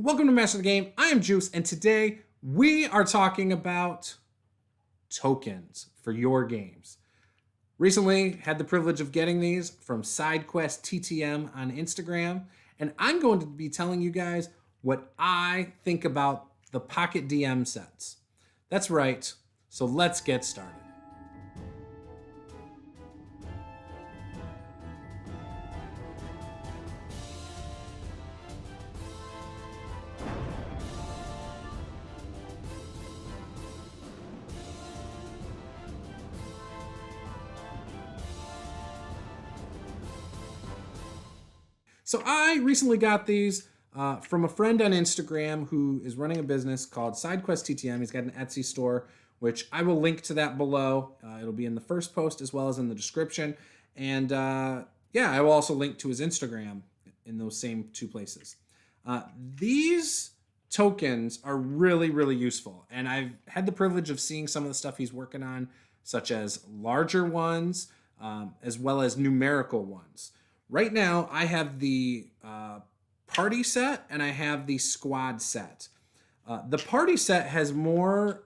Welcome to Master the Game. I am Juice, and today we are talking about tokens for your games. Recently, had the privilege of getting these from SidequestTTM on Instagram, and I'm going to be telling you guys what I think about the Pocket DM sets. That's right, so let's get started. So I recently got these from a friend on Instagram who is running a business called SidequestTTM. He's got an Etsy store, which I will link to that below. It'll be in the first post as well as in the description. And yeah, I will also link to his Instagram in those same two places. These tokens are really, really useful. And I've had the privilege of seeing some of the stuff he's working on, such as larger ones, as well as numerical ones. Right now, I have the party set and I have the squad set. The party set has more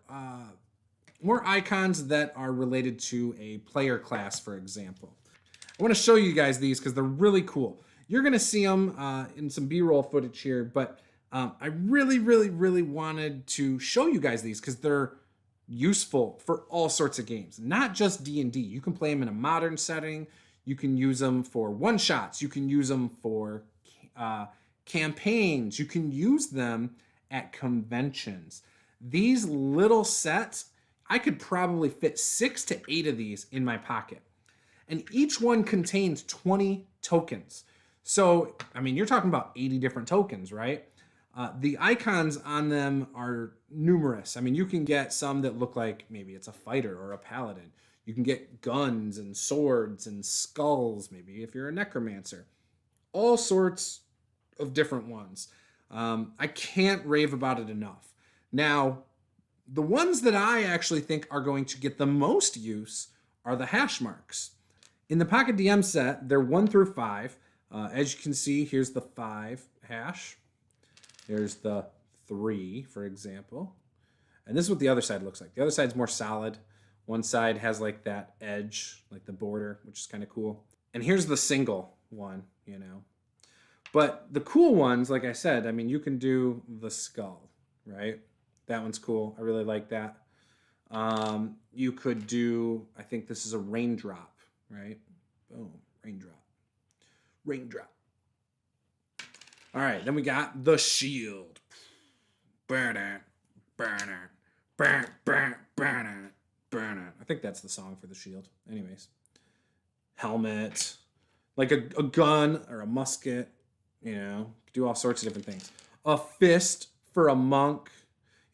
icons that are related to a player class, for example. I want to show you guys these because they're really cool. You're going to see them in some B-roll footage here, but I really, really, really wanted to show you guys these because they're useful for all sorts of games, not just D&D. You can play them in a modern setting. You can use them for one-shots. You can use them for campaigns. You can use them at conventions. These little sets, I could probably fit 6 to 8 of these in my pocket. And each one contains 20 tokens. So, I mean, you're talking about 80 different tokens, right? The icons on them are numerous. I mean, you can get some that look like maybe it's a fighter or a paladin. You can get guns and swords and skulls, maybe if you're a necromancer. All sorts of different ones. I can't rave about it enough. Now, the ones that I actually think are going to get the most use are the Hashmarks. In the Pocket DM set, they're 1 through 5. As you can see, here's the 5 hash. Here's the 3, for example. And this is what the other side looks like. The other side's more solid. One side has like that edge, like the border, which is kind of cool. And here's the single one, you know. But the cool ones, like I said, I mean, you can do the skull, right? That one's cool. I really like that. You could do, I think this is a raindrop, right? Boom, raindrop. Raindrop. All right, then we got the shield. Burn it, burn it, burn, burn, burn it. Burn it. I think that's the song for the shield. Anyways. Helmet. Like a gun or a musket. You know, do all sorts of different things. A fist for a monk.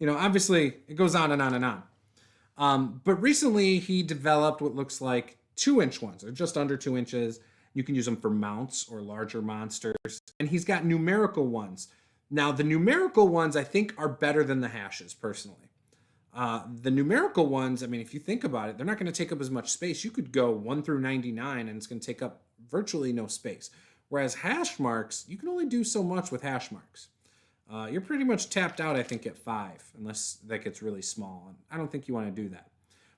You know, obviously it goes on and on and on. But recently he developed what looks like 2-inch ones. They're just under 2 inches. You can use them for mounts or larger monsters. And he's got numerical ones. Now, the numerical ones I think are better than the hashes, personally. The numerical ones, I mean, if you think about it, they're not going to take up as much space. You could go 1 through 99 and it's going to take up virtually no space. Whereas hash marks, you can only do so much with hash marks. You're pretty much tapped out, I think, at 5, unless that gets really small. And I don't think you want to do that.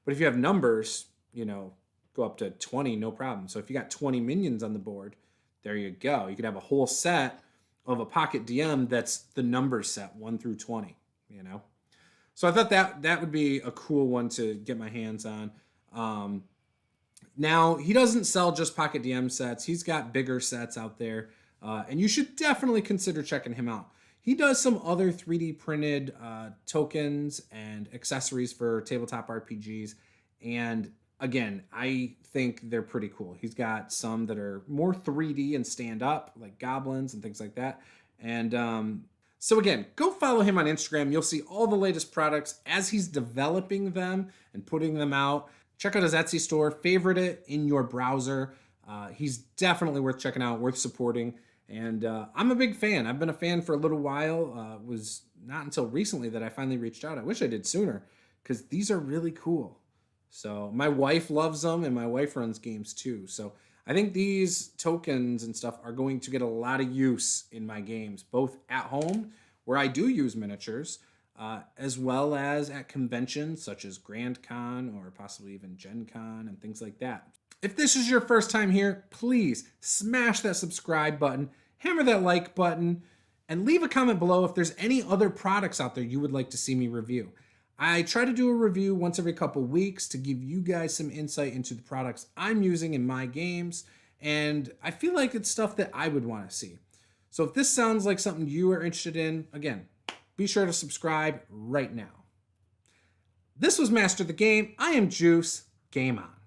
But if you have numbers, you know, go up to 20, no problem. So if you got 20 minions on the board, there you go. You could have a whole set of a Pocket DM that's the number set, 1 through 20, you know. So I thought that would be a cool one to get my hands on. Now, he doesn't sell just Pocket DM sets. He's got bigger sets out there. And you should definitely consider checking him out. He does some other 3D printed tokens and accessories for tabletop RPGs. And again, I think they're pretty cool. He's got some that are more 3D and stand up, like goblins and things like that. And so again, go follow him on Instagram. You'll see all the latest products as he's developing them and putting them out. Check out his Etsy store. Favorite it in your browser. He's definitely worth checking out, worth supporting. And I'm a big fan. I've been a fan for a little while. It was not until recently that I finally reached out. I wish I did sooner because these are really cool. So my wife loves them and my wife runs games too. So I think these tokens and stuff are going to get a lot of use in my games, both at home where I do use miniatures, as well as at conventions such as Grand Con or possibly even Gen Con and things like that. If this is your first time here, please smash that subscribe button, hammer that like button, and leave a comment below if there's any other products out there you would like to see me review. I try to do a review once every couple weeks to give you guys some insight into the products I'm using in my games, and I feel like it's stuff that I would want to see. So if this sounds like something you are interested in, again, be sure to subscribe right now. This was Master the Game. I am Juice. Game on.